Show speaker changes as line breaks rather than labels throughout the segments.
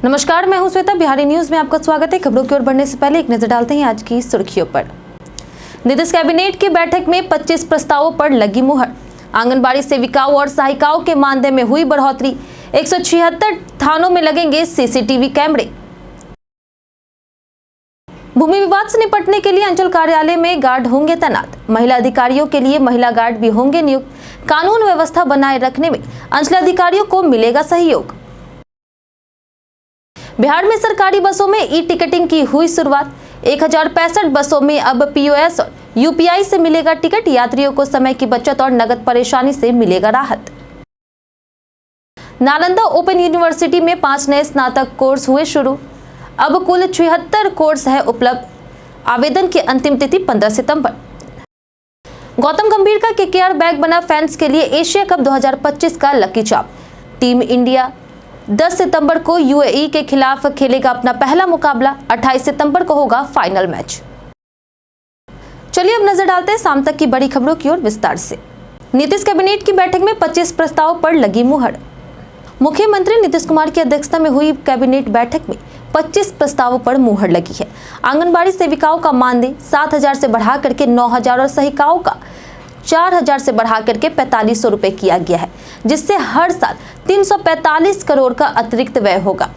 नमस्कार, मैं हूं श्वेता। बिहारी न्यूज में आपका स्वागत है। खबरों की ओर बढ़ने से पहले एक नजर डालते हैं आज की सुर्खियों पर। नीतीश कैबिनेट की बैठक में 25 प्रस्तावों पर लगी मुहर। आंगनबाड़ी सेविकाओं और सहायिकाओं के मानदेय में हुई बढ़ोतरी। 176 थानों में लगेंगे सीसीटीवी कैमरे। भूमि विवाद से निपटने के लिए अंचल कार्यालय में गार्ड होंगे तैनात। महिला अधिकारियों के लिए महिला गार्ड भी होंगे नियुक्त। कानून व्यवस्था बनाए रखने में अंचलाधिकारियों को मिलेगा सहयोग। बिहार में सरकारी बसों में ई टिकटिंग की हुई शुरुआत। 1065 बसों में अब पीओएस और यूपीआई से मिलेगा टिकट। यात्रियों को समय की बचत और नगद परेशानी से मिलेगा राहत। नालंदा ओपन यूनिवर्सिटी में 5 नए स्नातक कोर्स हुए शुरू। अब कुल 76 कोर्स है उपलब्ध। आवेदन की अंतिम तिथि 15 सितंबर। गौतम गंभीर का केकेआर बैग बना फैंस के लिए एशिया कप 2025 का लकी चार्म। टीम इंडिया 10 सितंबर को यूएई के खिलाफ खेलेगा अपना पहला मुकाबला। 28 सितंबर को होगा फाइनल मैच। चलिए अब नजर डालते हैं शाम तक की बड़ी खबरों की ओर विस्तार से। नीतीश कैबिनेट की बैठक में 25 प्रस्ताव पर लगी मुहर। मुख्यमंत्री नीतीश कुमार की अध्यक्षता में हुई कैबिनेट बैठक में 25 प्रस्तावों पर मुहर लगी है। आंगनबाड़ी सेविकाओं का मानदेय 7,000 से बढ़ा करके 9,000 और सहायिकाओं का 4,000 से बढ़ा करके 4,500 रुपए किया गया है, जिससे हर साल 345 करोड़ का अतिरिक्त व्यय होगा।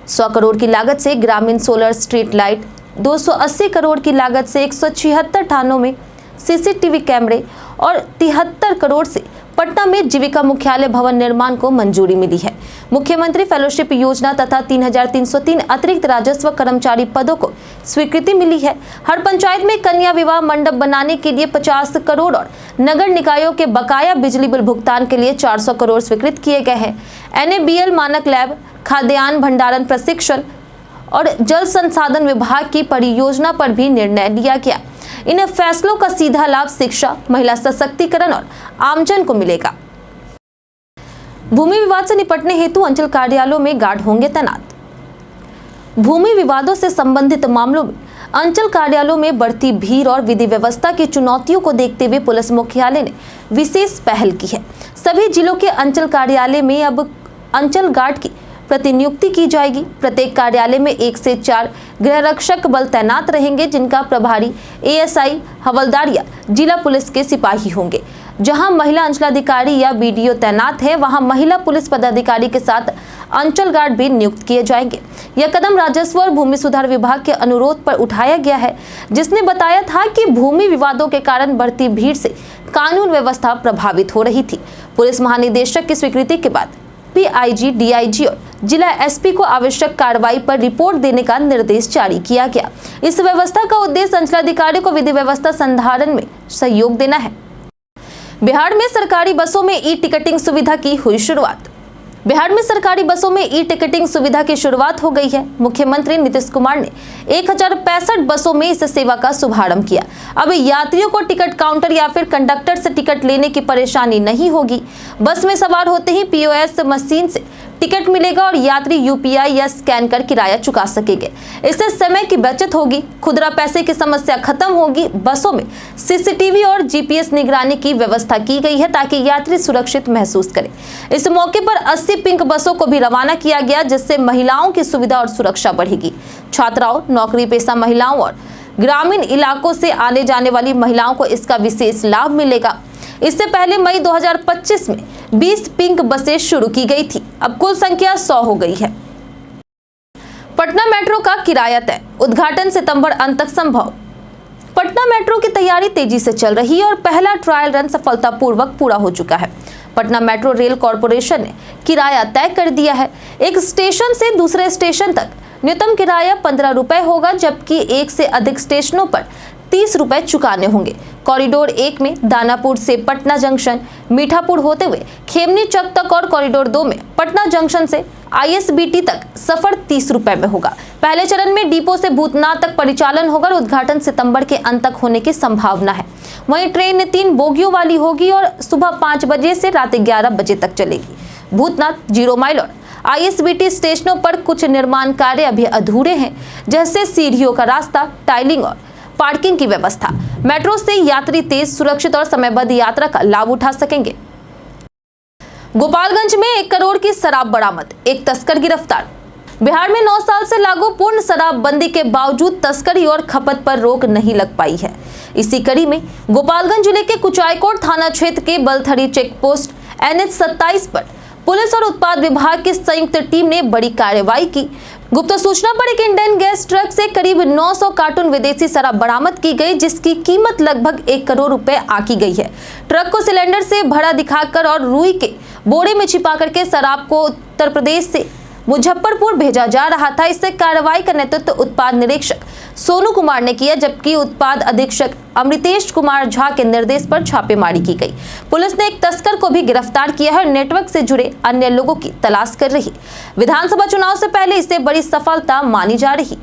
100 करोड़ की लागत से ग्रामीण सोलर स्ट्रीट लाइट, 280 करोड़ की लागत से 176 थानों में सीसीटीवी कैमरे और 73 करोड़ से पटना में जीविका मुख्यालय भवन निर्माण को मंजूरी मिली है। मुख्यमंत्री फेलोशिप योजना तथा 3,303 अतिरिक्त राजस्व कर्मचारी पदों को स्वीकृति मिली है। हर पंचायत में कन्या विवाह मंडप बनाने के लिए 50 करोड़ और नगर निकायों के बकाया बिजली बिल भुगतान के लिए 400 करोड़ स्वीकृत किए गए हैं। NABL मानक लैब, खाद्यान्न भंडारण प्रशिक्षण और जल संसाधन विभाग की परियोजना पर भी निर्णय लिया गया। इन फैसलों का सीधा लाभ शिक्षा, महिला सशक्तिकरण और आमजन को मिलेगा। भूमि विवाद से निपटने हेतु अंचल कार्यालयों में गार्ड होंगे तैनात। भूमि विवादों से संबंधित मामलों में अंचल कार्यालयों में बढ़ती भीड़ और विधि व्यवस्था की चुनौतियों को देखते हुए पुलिस मुख्यालय ने विशेष पहल की है। सभी जिलों के अंचल कार्यालय में अब अंचल गार्ड की प्रतिनियुक्ति की जाएगी। प्रत्येक कार्यालय में 1 से 4 गृह रक्षक बल तैनात रहेंगे, जिनका प्रभारी ASI, हवलदार या जिला पुलिस के सिपाही होंगे। जहां महिला अंचलाधिकारी या BDO तैनात है, वहां महिला पुलिस पदाधिकारी के साथ अंचल गार्ड भी नियुक्त किए जाएंगे। यह कदम राजस्व और भूमि सुधार विभाग के अनुरोध पर उठाया गया है, जिसने बताया था कि भूमि विवादों के कारण बढ़ती भीड़ से कानून व्यवस्था प्रभावित हो रही थी। पुलिस महानिदेशक की स्वीकृति के बाद PIG, DIG और जिला SP को आवश्यक कार्रवाई पर रिपोर्ट देने का निर्देश जारी किया गया। इस व्यवस्था का उद्देश्य अंचलाधिकारी को विधि व्यवस्था संधारण में सहयोग देना है। बिहार में सरकारी बसों में ई टिकटिंग सुविधा की हुई शुरुआत। बिहार में सरकारी बसों में ई टिकटिंग सुविधा की शुरुआत हो गई है। मुख्यमंत्री नीतीश कुमार ने 1065 बसों में इस सेवा का शुभारंभ किया। अब यात्रियों को टिकट काउंटर या फिर कंडक्टर से टिकट लेने की परेशानी नहीं होगी। बस में सवार होते ही POS मशीन से टिकट मिलेगा और यात्री UPI या स्कैन कर किराया चुका सकेंगे। इससे समय की बचत होगी, खुदरा पैसे की समस्या खत्म होगी। बसों में CCTV और GPS निगरानी की व्यवस्था की गई है, ताकि यात्री सुरक्षित महसूस करें। इस मौके पर 80 पिंक बसों को भी रवाना किया गया, जिससे महिलाओं की सुविधा और सुरक्षा बढ़ेगी। छात्राओं, नौकरी पेशा महिलाओं और ग्रामीण इलाकों से आने जाने वाली महिलाओं को इसका विशेष लाभ मिलेगा। इससे पहले मई 2025 में 20 पिंक बसें शुरू की गई थी। अब कुल संख्या 100 हो गई है। पटना मेट्रो का किराया तय, उद्घाटन सितंबर अंत तक संभव। पटना मेट्रो की तैयारी तेजी से चल रही है और पहला ट्रायल रन सफलतापूर्वक पूरा हो चुका है। पटना मेट्रो रेल कॉरपोरेशन ने किराया तय कर दिया है। एक स्टेशन से दूसरे स्टेशन तक न्यूनतम किराया 15 रुपए होगा, जबकि एक से अधिक स्टेशनों पर 30 रुपए चुकाने होंगे। कॉरिडोर 1 में दानापुर से पटना जंक्शन, मीठापुर होते हुए खेमनी चौक तक और कॉरिडोर 2 में पटना जंक्शन से ISBT तक सफर 30 रुपए में होगा। पहले चरण में डिपो से भूतनाथ तक परिचालन होगा और उद्घाटन सितंबर के अंत तक होने की संभावना है। वहीं ट्रेन 3 बोगियों वाली होगी और सुबह 5 बजे से रात 11 बजे तक चलेगी। भूतनाथ, 0 माइल और ISBT स्टेशनों पर कुछ निर्माण कार्य अभी अधूरे हैं, जैसे सीढ़ियों का रास्ता, टाइलिंग और पार्किंग की व्यवस्था। मेट्रो से यात्री तेज, सुरक्षित और समयबद्ध यात्रा का लाभ उठा सकेंगे। गोपालगंज में 1 करोड़ की शराब बरामद, एक तस्कर गिरफ्तार। बिहार में 9 साल से लागू पूर्ण शराबबंदी के बावजूद तस्करी और खपत पर रोक नहीं लग पाई है। इसी कड़ी में गोपालगंज जिले के कुचायकोट थाना क्षेत्र के बलथरी चेक पोस्ट NH 27 पर पुलिस और उत्पाद विभाग की संयुक्त टीम ने बड़ी कार्रवाई की। गुप्त सूचना पर एक इंडियन गैस ट्रक से करीब 900 कार्टून विदेशी शराब बरामद की गई, जिसकी कीमत लगभग 1 करोड़ रुपए आकी गई है। ट्रक को सिलेंडर से भरा दिखाकर और रुई के बोरे में छिपा करके शराब को उत्तर प्रदेश से मुजफ्फरपुर भेजा जा रहा था। इससे कार्रवाई का नेतृत्व उत्पाद निरीक्षक सोनू कुमार ने किया, जबकि उत्पाद अधीक्षक अमृतेश कुमार झा के निर्देश पर छापेमारी की गई। पुलिस ने एक तस्कर को भी गिरफ्तार किया है और नेटवर्क से जुड़े अन्य लोगों की तलाश कर रही। विधानसभा चुनाव से पहले इसे बड़ी सफलता मानी जा रही।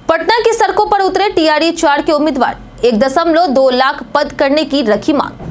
पटना की सड़कों पर उतरे TRE 4 के उम्मीदवार 1.2 लाख पद करने की रखी मांग।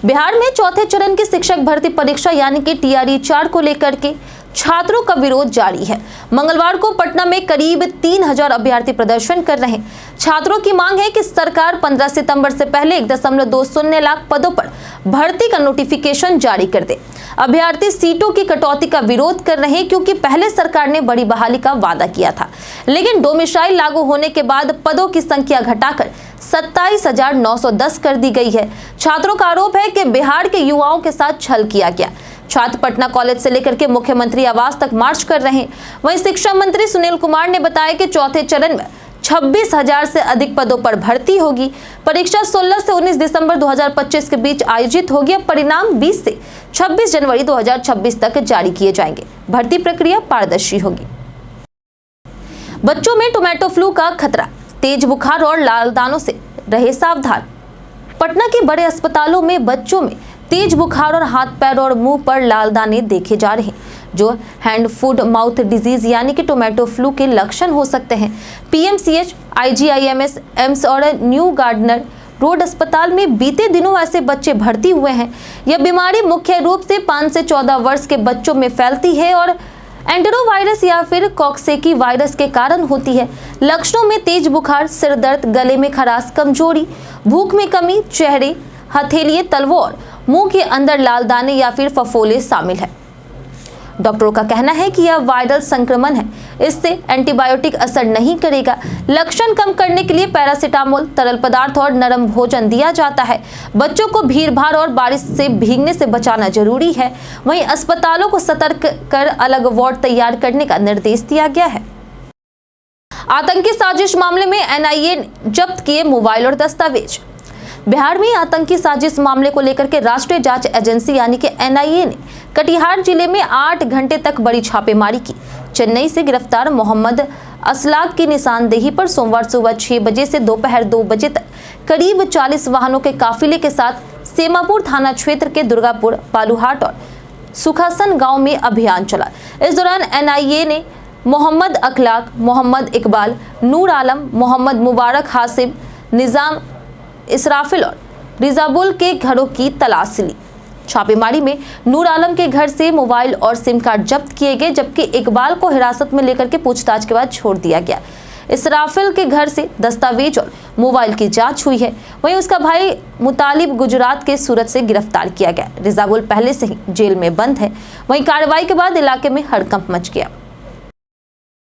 बिहार में चौथे चरण की शिक्षक भर्ती परीक्षा यानी कि TRE 4 को लेकर के छात्रों का विरोध जारी है। मंगलवार को पटना में करीब 3000 अभ्यर्थी प्रदर्शन कर रहे हैं। छात्रों की मांग है कि सरकार 15 सितंबर से पहले 1.20 लाख पदों पर भर्ती का नोटिफिकेशन जारी कर दे। अभ्यर्थी सीटों की कटौती का विरोध कर रहे हैं, क्योंकि पहले सरकार ने बड़ी बहाली का वादा किया था, लेकिन डोमिसाइल लागू होने के बाद पदों की संख्या घटाकर 27,910 कर दी गई है। छात्रों का आरोप है कि बिहार के युवाओं के साथ छल किया गया। छात्र पटना कॉलेज से लेकर के मुख्यमंत्री आवास तक मार्च कर रहे हैं। वहीं शिक्षा मंत्री सुनील कुमार ने बताया कि चौथे चरण में 26,000 से अधिक पदों पर भर्ती होगी। परीक्षा 16 से 19 दिसंबर 2025 के बीच आयोजित होगी। अब परिणाम 20 से 26 जनवरी 2026 तक जारी किए जाएंगे। भर्ती प्रक्रिया पारदर्शी होगी। बच्चों में टोमेटो फ्लू का खतरा, तेज बुखार और लाल दानों से रहे सावधान। पटना के बड़े अस्पतालों में बच्चों में तेज बुखार और हाथ पैर और मुंह पर लाल दाने देखे जा रहे हैं, जो हैंड फूड माउथ डिजीज यानी कि टोमेटो फ्लू के लक्षण हो सकते हैं। PMCH, IGIMS, एम्स और न्यू गार्डनर रोड अस्पताल में बीते दिनों ऐसे बच्चे भर्ती हुए हैं। यह बीमारी मुख्य रूप से 5 से 14 वर्ष के बच्चों में फैलती है और एंटेरोवायरस या फिर कॉक्सेकी वायरस के कारण होती है। लक्षणों में तेज बुखार, सिर दर्द, गले में खराश, कमजोरी, भूख में कमी, चेहरे, हथेलियों, तलवों और मुंह के अंदर लाल दाने या फिर फफोले शामिल है। डॉक्टरों का कहना है कि यह वायरल संक्रमण है, इससे एंटीबायोटिक असर नहीं करेगा। लक्षण कम करने के लिए पैरासीटामोल, तरल पदार्थ और नरम भोजन दिया जाता है। बच्चों को भीड़-भाड़ और बारिश से भीगने से बचाना जरूरी है। वहीं अस्पतालों को सतर्क कर अलग वार्ड तैयार करने का निर्देश दिया गया है। आतंकी साजिश मामले में NIA ने जब्त किए मोबाइल और दस्तावेज। बिहार में आतंकी साजिश मामले को लेकर के राष्ट्रीय जांच एजेंसी यानी कि NIA ने कटिहार जिले में 8 घंटे तक बड़ी छापेमारी की। चेन्नई से गिरफ्तार मोहम्मद असलाक की निशानदेही पर सोमवार सुबह 6 बजे से दोपहर 2 बजे तक करीब 40 वाहनों के काफिले के साथ सेमापुर थाना क्षेत्र के दुर्गापुर, बालूहाट और सुखासन गांव में अभियान चला। इस दौरान NIA ने मोहम्मद अखलाक, मोहम्मद इकबाल, नूर आलम, मोहम्मद मुबारक, हासिम, निजाम, इसराफिल और रिजाबुल के घरों की तलाशी ली। छापेमारी में नूर आलम के घर से मोबाइल और सिम कार्ड जब्त किए गए, जबकि इकबाल को हिरासत में लेकर के पूछताछ के बाद छोड़ दिया गया। इसराफिल के घर से दस्तावेज और मोबाइल की जांच हुई है। वहीं उसका भाई मुतालिब गुजरात के सूरत से गिरफ्तार किया गया। रिजाबुल पहले से ही जेल में बंद है। वहीं कार्रवाई के बाद इलाके में हड़कंप मच गया।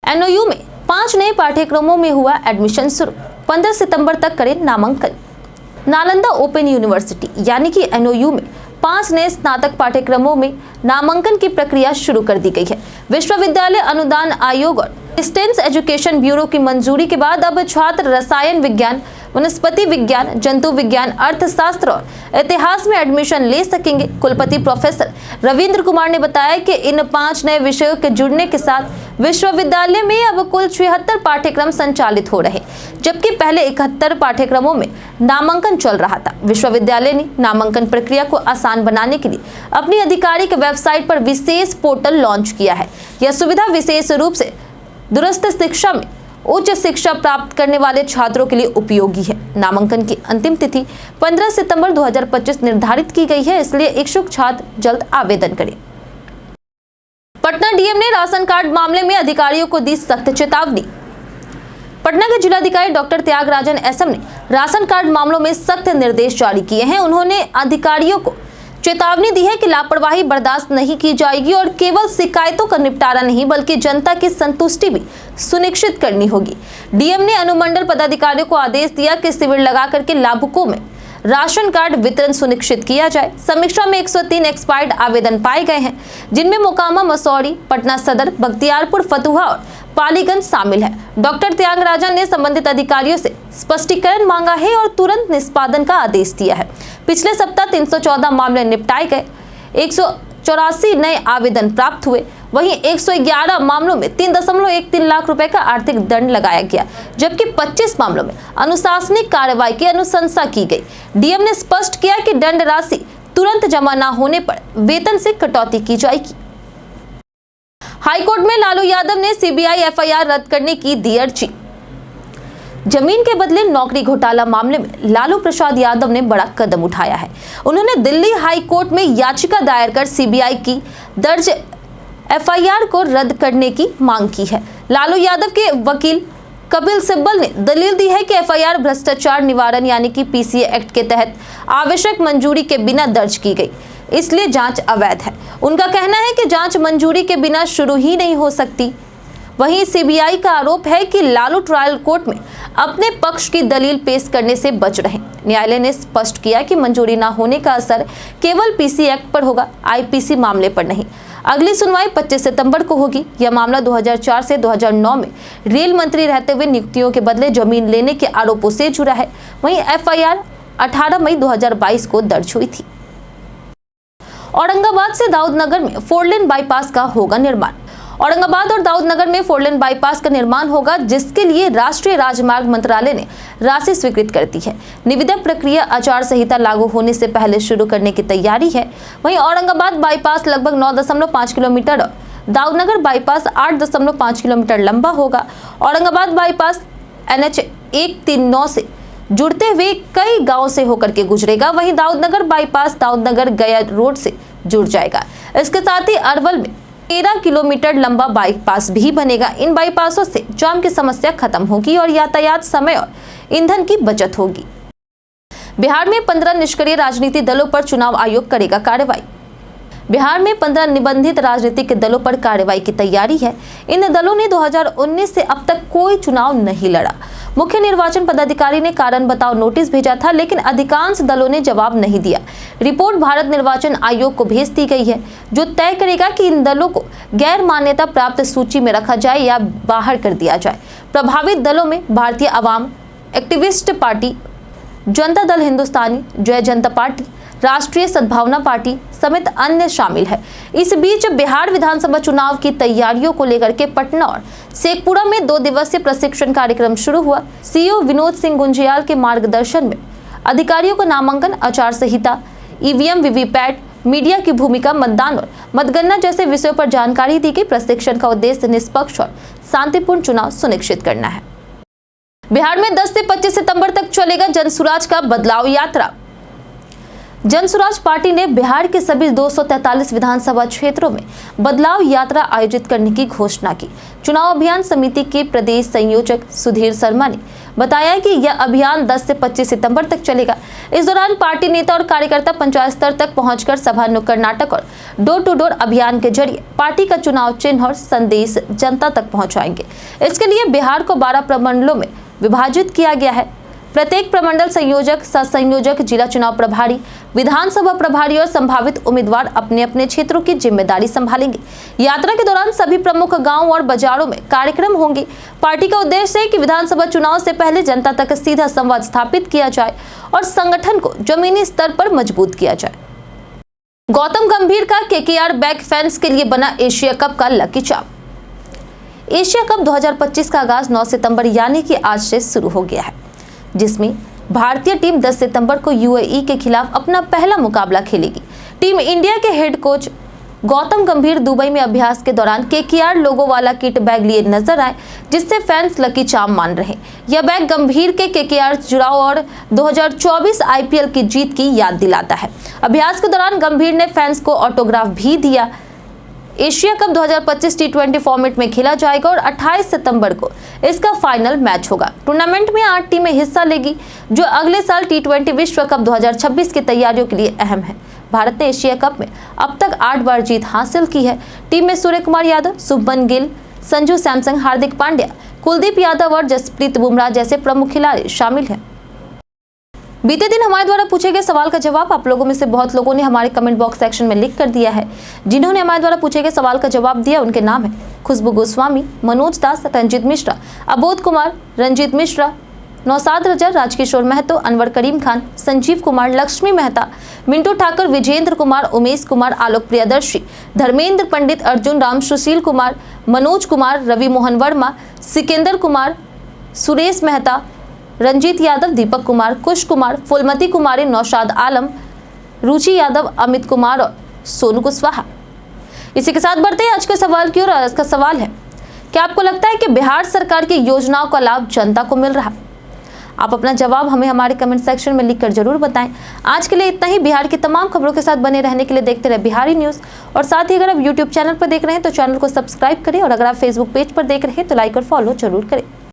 NOU में 5 नए पाठ्यक्रमों में हुआ एडमिशन शुरू, 15 सितंबर तक करें नामांकन। नालंदा ओपन यूनिवर्सिटी यानी कि NOU में 5 नए स्नातक पाठ्यक्रमों में नामांकन की प्रक्रिया शुरू कर दी गई है। विश्वविद्यालय अनुदान आयोग और डिस्टेंस एजुकेशन ब्यूरो की मंजूरी के बाद अब छात्र रसायन विज्ञान, वनस्पति विज्ञान, जंतु विज्ञान, अर्थशास्त्र और इतिहास में एडमिशन ले सकेंगे। कुलपति प्रोफेसर रविंद्र कुमार ने बताया कि इन 5 नए विषयों के जुड़ने के साथ विश्वविद्यालय में अब कुल 76 पाठ्यक्रम संचालित हो रहे, जबकि पहले 71 पाठ्यक्रमों में नामांकन चल रहा था। विश्वविद्यालय ने नामांकन प्रक्रिया को आसान बनाने के लिए अपनी आधिकारिक वेबसाइट पर विशेष पोर्टल लॉन्च किया है। यह सुविधा विशेष रूप से दूरस्थ शिक्षा में उच्च शिक्षा प्राप्त करने वाले छात्रों के लिए उपयोगी है। नामांकन की अंतिम तिथि 15 सितंबर 2025 निर्धारित की गई है, इसलिए इच्छुक छात्र जल्द आवेदन करें। पटना डीएम ने राशन कार्ड मामले में अधिकारियों को दी सख्त चेतावनी। पटना के जिलाधिकारी डॉक्टर त्यागराजन SM ने राशन कार्ड मामलों में सख्त निर्देश जारी किए हैं। उन्होंने अधिकारियों को चेतावनी दी है कि लापरवाही बर्दाश्त नहीं की जाएगी और केवल शिकायतों का निपटारा नहीं बल्कि जनता की संतुष्टि भी सुनिश्चित करनी होगी। डीएम ने अनुमंडल पदाधिकारियों को आदेश दिया कि शिविर लगा करके लाभुकों में राशन कार्ड वितरण सुनिश्चित किया जाए। समीक्षा में 103 एक्सपायर्ड आवेदन पाए गए हैं, जिनमें मोकामा, मसौरी, पटना सदर, बख्तियारपुर, फतुहा और पालीगंज शामिल है। डॉक्टर त्यागराजन ने संबंधित अधिकारियों से स्पष्टीकरण मांगा है और तुरंत निष्पादन का आदेश दिया है। पिछले सप्ताह 314 मामले निपटाए गए, 184 नए आवेदन प्राप्त हुए। वहीं 111 मामलों में 3.13 लाख रुपए का आर्थिक दंड लगाया गया, जबकि 25 मामलों में अनुशासनिक कार्रवाई की अनुशंसा की गई। डीएम ने स्पष्ट किया कि दंड राशि तुरंत जमा न होने पर वेतन से कटौती की जाएगी। हाईकोर्ट में लालू यादव ने सीबीआई एफआईआर रद्द करने की दी अर्जी। जमीन के बदले नौकरी घोटाला मामले में लालू प्रसाद यादव ने बड़ा कदम उठाया है। उन्होंने दिल्ली हाई कोर्ट में याचिका दायर कर सीबीआई की दर्ज एफआईआर को रद्द करने की मांग की है। लालू यादव के वकील कपिल सिब्बल ने दलील दी है कि एफआईआर भ्रष्टाचार निवारण यानी कि पीसीए एक्ट के तहत आवश्यक मंजूरी के बिना दर्ज की गई, इसलिए जांच अवैध है। उनका कहना है कि जांच मंजूरी के बिना शुरू ही नहीं हो सकती। वहीं सीबीआई का आरोप है कि लालू ट्रायल कोर्ट में अपने पक्ष की दलील पेश करने से बच रहे। न्यायालय ने स्पष्ट किया कि मंजूरी न होने का असर केवल पीसी एक्ट पर होगा, आईपीसी मामले पर नहीं। अगली सुनवाई 25 सितंबर को होगी। यह मामला 2004 से 2009 में रेल मंत्री रहते हुए नियुक्तियों के बदले जमीन लेने के आरोपों से जुड़ा है। वहीं एफआईआर 18 मई 2022 को दर्ज हुई थी। औरंगाबाद से दाऊदनगर में 4 लेन बाईपास का होगा निर्माण। औरंगाबाद और दाऊदनगर में 4 लेन बाईपास का निर्माण होगा, जिसके लिए राष्ट्रीय राजमार्ग मंत्रालय ने राशि स्वीकृत कर दी है। निविदा प्रक्रिया आचार संहिता लागू होने से पहले शुरू करने की तैयारी है। वहीं औरंगाबाद बाईपास लगभग 9.5 किलोमीटर और दाऊदनगर बाईपास 8.5 किलोमीटर लंबा होगा। औरंगाबाद बाईपास NH 139 से जुड़ते हुए कई गांव से होकर के गुजरेगा। वहीं दाऊदनगर बाईपास दाऊदनगर गया रोड से जुड़ जाएगा। इसके साथ ही अरवल में 13 किलोमीटर लंबा बाईपास भी बनेगा। इन बाईपासों से जाम की समस्या खत्म होगी और यातायात समय और ईंधन की बचत होगी। बिहार में 15 निष्क्रिय राजनीतिक दलों पर चुनाव आयोग करेगा कार्रवाई। बिहार में 15 निबंधित राजनीतिक दलों पर कार्रवाई की तैयारी है। इन दलों ने 2019 से अब तक कोई चुनाव नहीं लड़ा। मुख्य निर्वाचन पदाधिकारी ने कारण बताओ नोटिस भेजा था, लेकिन अधिकांश दलों ने जवाब नहीं दिया। रिपोर्ट भारत निर्वाचन आयोग को भेज दी गई है, जो तय करेगा कि इन दलों को गैर मान्यता प्राप्त सूची में रखा जाए या बाहर कर दिया जाए। प्रभावित दलों में भारतीय अवाम एक्टिविस्ट पार्टी, जनता दल हिंदुस्तानी, जय जनता पार्टी, राष्ट्रीय सद्भावना पार्टी समेत अन्य शामिल है। इस बीच बिहार विधानसभा चुनाव की तैयारियों को लेकर के पटना और शेखपुरा में 2 दिवसीय प्रशिक्षण कार्यक्रम शुरू हुआ। सीईओ विनोद सिंह गुंजियाल के मार्गदर्शन में अधिकारियों को नामांकन, आचार संहिता, ईवीएम, वीवीपैट, मीडिया की भूमिका, मतदान और मतगणना जैसे विषयों पर जानकारी दी गई। प्रशिक्षण का उद्देश्य निष्पक्ष और शांतिपूर्ण चुनाव सुनिश्चित करना है। बिहार में 10 से 25 सितंबर तक चलेगा जनसुराज का बदलाव यात्रा। जनसुराज पार्टी ने बिहार के सभी 243 विधानसभा क्षेत्रों में बदलाव यात्रा आयोजित करने की घोषणा की। चुनाव अभियान समिति के प्रदेश संयोजक सुधीर शर्मा ने बताया कि यह अभियान 10 से 25 सितंबर तक चलेगा। इस दौरान पार्टी नेता और कार्यकर्ता पंचायत स्तर तक पहुंचकर सभा, नुक्कड़ नाटक और डोर टू डोर अभियान के जरिए पार्टी का चुनाव चिन्ह और संदेश जनता तक पहुंचाएंगे। इसके लिए बिहार को 12 प्रमंडलों में विभाजित किया गया है। प्रत्येक प्रमंडल संयोजक, सह संयोजक, जिला चुनाव प्रभारी, विधानसभा प्रभारी और संभावित उम्मीदवार अपने अपने क्षेत्रों की जिम्मेदारी संभालेंगे। यात्रा के दौरान सभी प्रमुख गांव और बाजारों में कार्यक्रम होंगे। पार्टी का उद्देश्य है कि विधानसभा चुनाव से पहले जनता तक सीधा संवाद स्थापित किया जाए और संगठन को जमीनी स्तर पर मजबूत किया जाए। गौतम गंभीर का केकेआर बैक फैंस के लिए बना एशिया कप का लकी चार्म। एशिया कप 2025 का आगाज 9 सितंबर यानी कि आज से शुरू हो गया है, जिसमें भारतीय टीम 10 सितंबर को यूएई के खिलाफ अपना पहला मुकाबला खेलेगी। टीम इंडिया के हेड कोच गौतम गंभीर दुबई में अभ्यास के दौरान केकेआर लोगो वाला किट बैग लिए नजर आए, जिससे फैंस लकी चार्म मान रहे। यह बैग गंभीर के केकेआर जुड़ाव और 2024 आईपीएल की जीत की याद दिलाता है। अभ्यास के दौरान गंभीर ने फैंस को ऑटोग्राफ भी दिया। एशिया कप 2025 T20 फॉर्मेट में खेला जाएगा और 28 सितंबर को इसका फाइनल मैच होगा। टूर्नामेंट में 8 टीमें हिस्सा लेगी, जो अगले साल T20 विश्व कप 2026 की तैयारियों के लिए अहम है। भारत ने एशिया कप में अब तक 8 बार जीत हासिल की है। टीम में सूर्य कुमार यादव, शुभमन गिल, संजू सैमसन, हार्दिक पांड्या, कुलदीप यादव और जसप्रीत बुमराह जैसे प्रमुख खिलाड़ी शामिल हैं। बीते दिन हमारे द्वारा पूछे गए सवाल का जवाब आप लोगों में से बहुत लोगों ने हमारे कमेंट बॉक्स सेक्शन में लिख कर दिया है। जिन्होंने हमारे द्वारा पूछे गए सवाल का जवाब दिया उनके नाम है खुशबू गोस्वामी, मनोज दास, रंजीत मिश्रा, अबोध कुमार, रंजीत मिश्रा, नौसाद रजा, राजकिशोर महतो, अनवर करीम खान, संजीव कुमार, लक्ष्मी मेहता, मिंटू ठाकुर, विजेंद्र कुमार, उमेश कुमार, आलोक प्रियदर्शी, धर्मेंद्र पंडित, अर्जुन राम, सुशील कुमार, मनोज कुमार, रवि मोहन वर्मा, सिकंदर कुमार, सुरेश मेहता, रंजीत यादव, दीपक कुमार, कुश कुमार, फुलमती कुमारी, नौशाद आलम, रुचि यादव, अमित कुमार और सोनू कुशवाहा। इसी के साथ बढ़ते हैं आज के सवाल की ओर। आज का सवाल है, क्या आपको लगता है कि बिहार सरकार की योजनाओं का लाभ जनता को मिल रहा? आप अपना जवाब हमें हमारे कमेंट सेक्शन में लिखकर जरूर बताएं। आज के लिए इतना ही। बिहार की तमाम खबरों के साथ बने रहने के लिए देखते रहे बिहारी न्यूज़। और साथ ही अगर आप यूट्यूब चैनल पर देख रहे हैं तो चैनल को सब्सक्राइब करें और अगर आप फेसबुक पेज पर देख रहे हैं तो लाइक और फॉलो जरूर करें।